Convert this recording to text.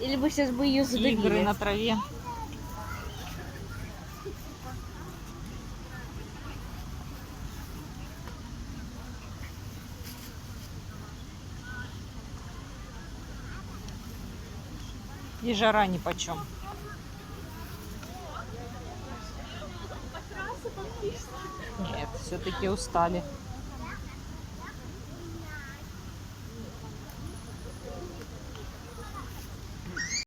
Или вы сейчас бы ее задавили? Игры на траве. И жара нипочем. Нет, все-таки устали.